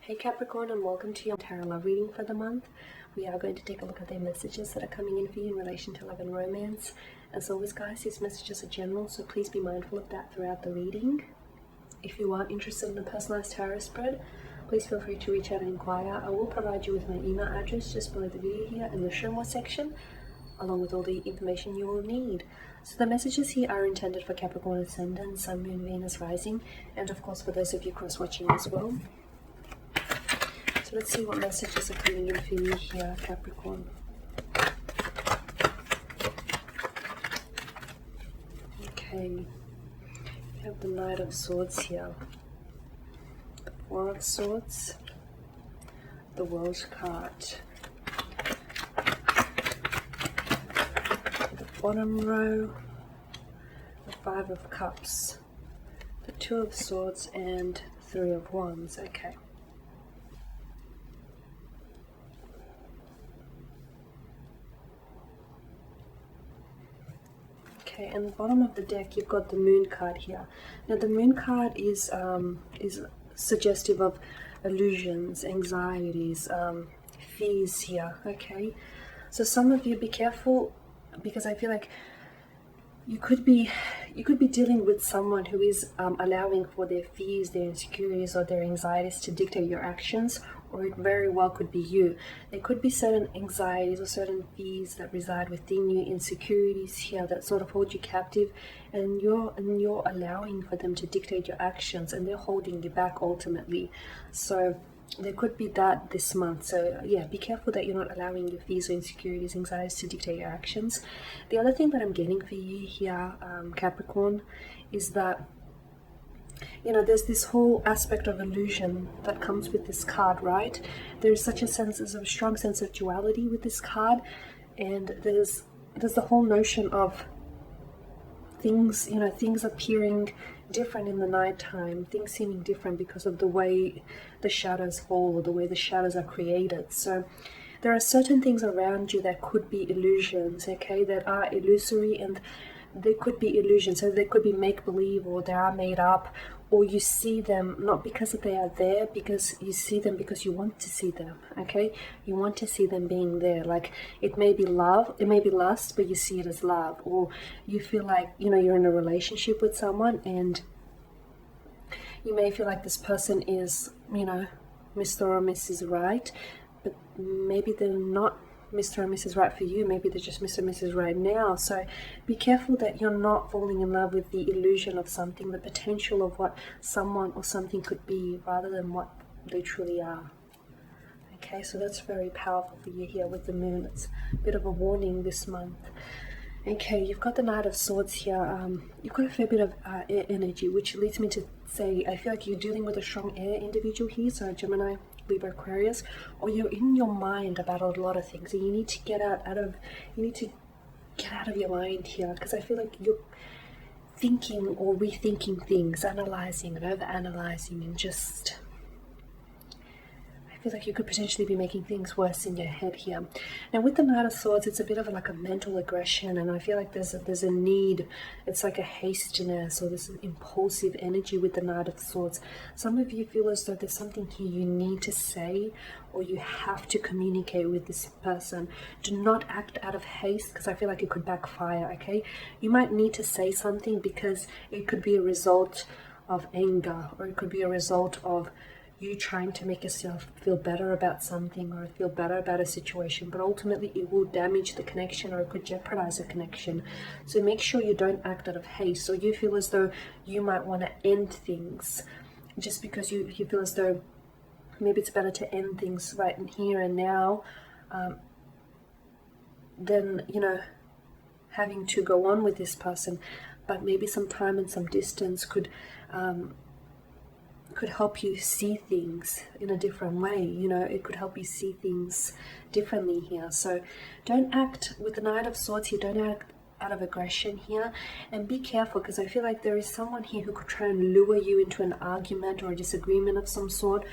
Hey Capricorn, and welcome to your tarot love reading for the month. We are going to take a look at the messages that are coming in for you in relation to love and romance. As always guys, these messages are general, so please be mindful of that throughout the reading. If you are interested in a personalized tarot spread, please feel free to reach out and inquire. I will provide you with my email address just below the video here in the show more section, along with all the information you will need. So the messages here are intended for Capricorn Ascendant, Sun, Moon, Venus, Rising, and of course for those of you cross-watching as well. So let's see what messages are coming in for you here, Capricorn. Okay, we have the Knight of Swords here, the Four of Swords, the World card, the bottom row, the Five of Cups, the Two of Swords, and Three of Wands. Okay. Okay, and the bottom of the deck, you've got the Moon card here. Now, the Moon card is suggestive of illusions, anxieties, fears here. Okay, so some of you be careful, because I feel like you could be dealing with someone who is allowing for their fears, their insecurities, or their anxieties to dictate your actions, or it very well could be you. There could be certain anxieties or certain fears that reside within you, insecurities here that sort of hold you captive, and you're allowing for them to dictate your actions, and they're holding you back ultimately. So there could be that this month. So yeah, be careful that you're not allowing your fears or insecurities, anxieties to dictate your actions. The other thing that I'm getting for you here, Capricorn, is that, you know, there's this whole aspect of illusion that comes with this card, right? There's such a strong sense of duality with this card, and there's the whole notion of things, you know, things appearing different in the nighttime, things seeming different because of the way the shadows fall or the way the shadows are created. So there are certain things around you that could be illusions, okay, that are illusory, and they could be illusions. So they could be make-believe, or they are made up, or you see them not because they are there, because you see them because you want to see them, okay? You want to see them being there. Like, it may be love, it may be lust, but you see it as love. Or you feel like, you know, you're in a relationship with someone, and you may feel like this person is, you know, Mr. or Mrs. Right, but maybe they're not Mr. and Mrs. Right for you. Maybe they're just Mr. and Mrs. Right now. So be careful that you're not falling in love with the illusion of something, the potential of what someone or something could be, rather than what they truly are. Okay, so that's very powerful for you here with the Moon. It's a bit of a warning this month. Okay, you've got the Knight of Swords here. You've got a fair bit of air energy, which leads me to say, I feel like you're dealing with a strong air individual here, so Gemini, Libra, Aquarius, or you're in your mind about a lot of things, and you need to get out of your mind here, because I feel like you're thinking or rethinking things, analyzing and over-analyzing, and just, I feel like you could potentially be making things worse in your head here. Now with the Knight of Swords, it's a bit of like a mental aggression, and I feel like there's a need, it's like a hastiness or this impulsive energy with the Knight of Swords. Some of you feel as though there's something here you need to say, or you have to communicate with this person. Do not act out of haste, because I feel like it could backfire, okay? You might need to say something because it could be a result of anger, or it could be a result of you trying to make yourself feel better about something, or feel better about a situation, but ultimately it will damage the connection, or it could jeopardize a connection. So make sure you don't act out of haste, or you feel as though you might want to end things just because you feel as though maybe it's better to end things right in here and now than, you know, having to go on with this person. But maybe some time and some distance could help you see things in a different way. You know, it could help you see things differently here. So don't act with the Knight of Swords here, don't act out of aggression here, and be careful, because I feel like there is someone here who could try and lure you into an argument or a disagreement of some sort.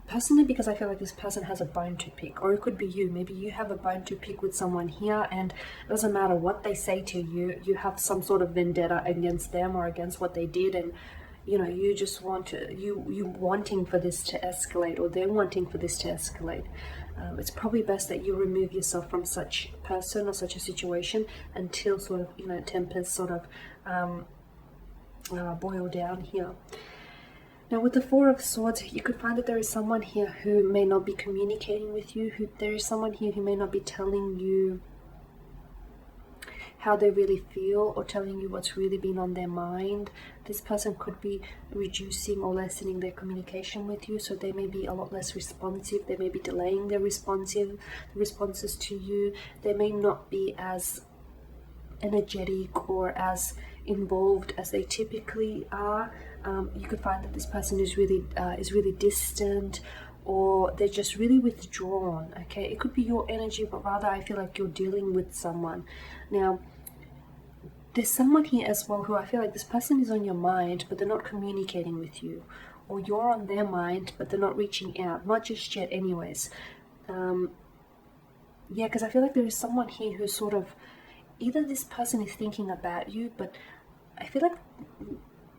Personally, because I feel like this person has a bone to pick, or it could be you. Maybe you have a bone to pick with someone here, and it doesn't matter what they say to you, you have some sort of vendetta against them or against what they did, and you know, you just want to, you wanting for this to escalate, or they're wanting for this to escalate. It's probably best that you remove yourself from such person or such a situation until sort of, you know, tempers sort of boil down here. Now with the Four of Swords, you could find that there is someone here who may not be communicating with you, there is someone here who may not be telling you how they really feel or telling you what's really been on their mind. This person could be reducing or lessening their communication with you, so they may be a lot less responsive, they may be delaying their responses to you, they may not be as energetic or as involved as they typically are. You could find that this person is really distant, or they're just really withdrawn. Okay, it could be your energy, but rather I feel like you're dealing with someone. Now there's someone here as well who I feel like this person is on your mind, but they're not communicating with you, or you're on their mind but they're not reaching out, not just yet anyways. Yeah, because I feel like there is someone here who's sort of, either this person is thinking about you, but I feel like,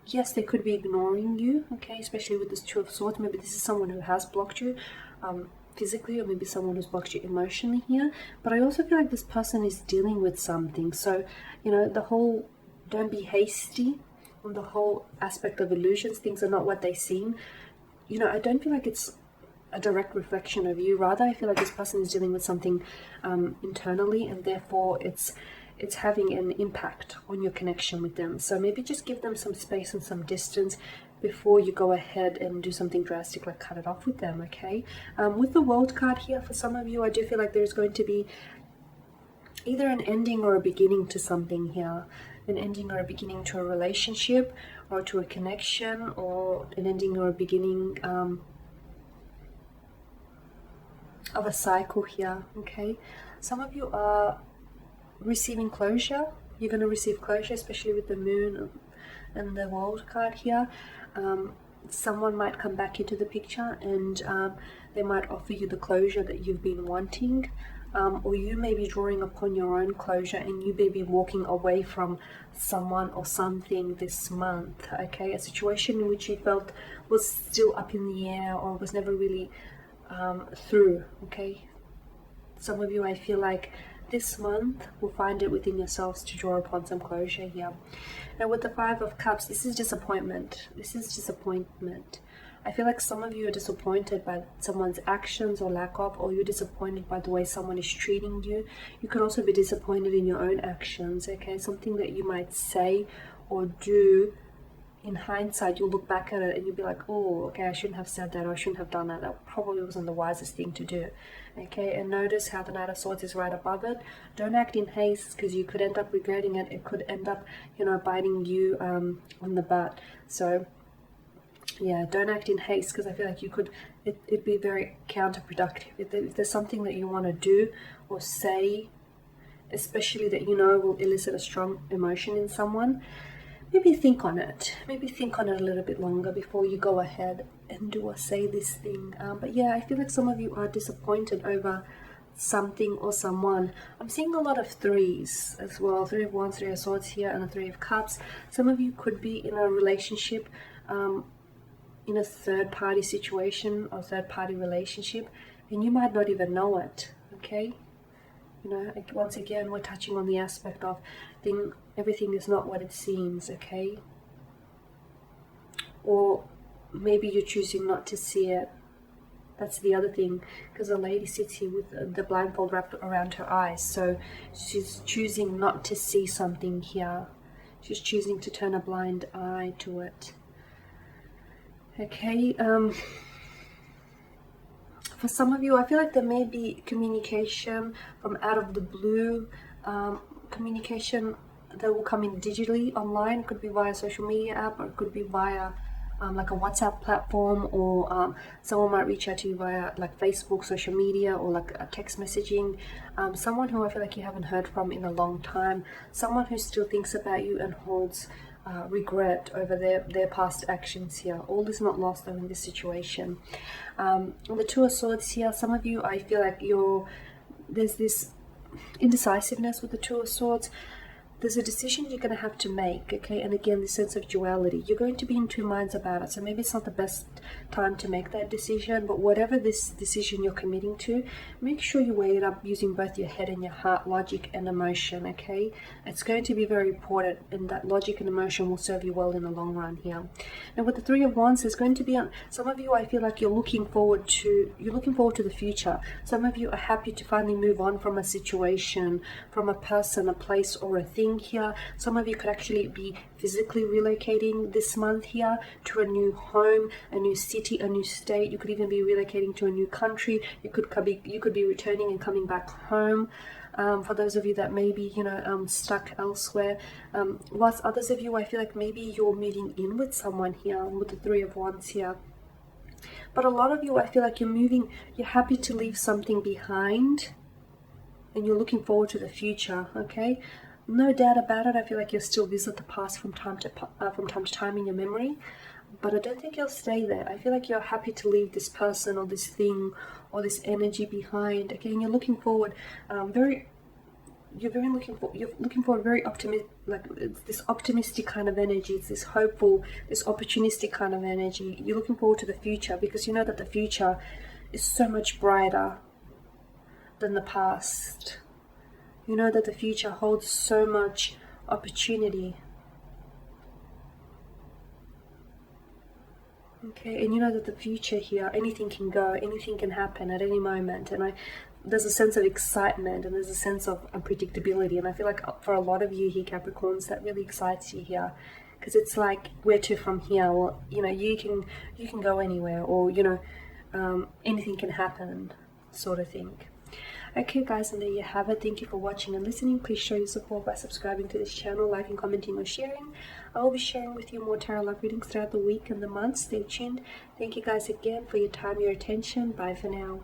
yes, they could be ignoring you, okay, especially with this Two of Swords. Maybe this is someone who has blocked you physically, or maybe someone who's blocked you emotionally here. But I also feel like this person is dealing with something. So, you know, the whole don't be hasty on the whole aspect of illusions, things are not what they seem. You know, I don't feel like it's a direct reflection of you. Rather, I feel like this person is dealing with something internally, and therefore it's having an impact on your connection with them. So maybe just give them some space and some distance before you go ahead and do something drastic like cut it off with them, okay? With the World card here, for some of you, I do feel like there's going to be either an ending or a beginning to something here. An ending or a beginning to a relationship, or to a connection, or an ending or a beginning of a cycle here, okay? Some of you are receiving closure. You're going to receive closure, especially with the Moon and the World card here. Someone might come back into the picture, and they might offer you the closure that you've been wanting, or you may be drawing upon your own closure, and you may be walking away from someone or something this month, okay? A situation in which you felt was still up in the air, or was never really through, okay? Some of you, I feel like this month will find it within yourselves to draw upon some closure here. Now with the Five of Cups, this is disappointment. This is disappointment. I feel like some of you are disappointed by someone's actions or lack of, or you're disappointed by the way someone is treating you. You could also be disappointed in your own actions, okay? Something that you might say or do, in hindsight, you'll look back at it and you'll be like, oh, okay, I shouldn't have said that, or I shouldn't have done that. That probably wasn't the wisest thing to do. Okay, and notice how the Knight of Swords is right above it. Don't act in haste, because you could end up regretting it. It could end up, you know, biting you on the butt. So, yeah, don't act in haste, because I feel like you could, it'd be very counterproductive. If there's something that you want to do or say, especially that you know will elicit a strong emotion in someone, maybe think on it. Maybe think on it a little bit longer before you go ahead and do or say this thing. But yeah, I feel like some of you are disappointed over something or someone. I'm seeing a lot of threes as well. Three of Wands, Three of Swords here, and a Three of Cups. Some of you could be in a relationship, in a third-party situation or third-party relationship, and you might not even know it, okay? You know, once again, we're touching on the aspect of everything is not what it seems, okay? Or maybe you're choosing not to see it. That's the other thing, because the lady sits here with the blindfold wrapped around her eyes, so she's choosing not to see something here. She's choosing to turn a blind eye to it. Okay, for some of you, I feel like there may be communication from out of the blue, communication that will come in digitally online. It could be via social media app, or it could be via like a WhatsApp platform, or someone might reach out to you via like Facebook, social media, or like a text messaging. Someone who I feel like you haven't heard from in a long time, someone who still thinks about you and holds regret over their past actions here. All is not lost though in this situation. The Two of Swords here, some of you, I feel like there's this indecisiveness with the Two of Swords. there's a decision you're going to have to make, okay? And again, this sense of duality, you're going to be in two minds about it. So maybe it's not the best time to make that decision, but whatever this decision you're committing to, make sure you weigh it up using both your head and your heart, logic and emotion, okay? It's going to be very important, and that logic and emotion will serve you well in the long run here. Now with the Three of Wands, there's going to be some of you, I feel like you're looking forward to the future. Some of you are happy to finally move on from a situation, from a person, a place, or a thing here. Some of you could actually be physically relocating this month here to a new home, a new city, a new state. You could even be relocating to a new country. You could be returning and coming back home. For those of you that may be, stuck elsewhere. Whilst others of you, I feel like maybe you're meeting in with someone here with the Three of Wands here. But a lot of you, I feel like you're happy to leave something behind, and you're looking forward to the future, okay? No doubt about it, I feel like you'll still visit the past from time to time in your memory, but I don't think you'll stay there. I feel like you're happy to leave this person or this thing or this energy behind, okay? And you're looking forward, you're looking for a very optimistic, like it's this optimistic kind of energy. It's this hopeful, this opportunistic kind of energy. You're looking forward to the future because you know that the future is so much brighter than the past. You know that the future holds so much opportunity. Okay, and you know that the future here, anything can go, anything can happen at any moment, and there's a sense of excitement and there's a sense of unpredictability, and I feel like for a lot of you here, Capricorns, that really excites you here, because it's like, where to from here? Well, you can go anywhere, or anything can happen, sort of thing. Okay guys, and there you have it. Thank you for watching and listening. Please show your support by subscribing to this channel, liking, commenting or sharing. I will be sharing with you more tarot love readings throughout the week and the month. Stay tuned. Thank you guys again for your time, your attention. Bye for now.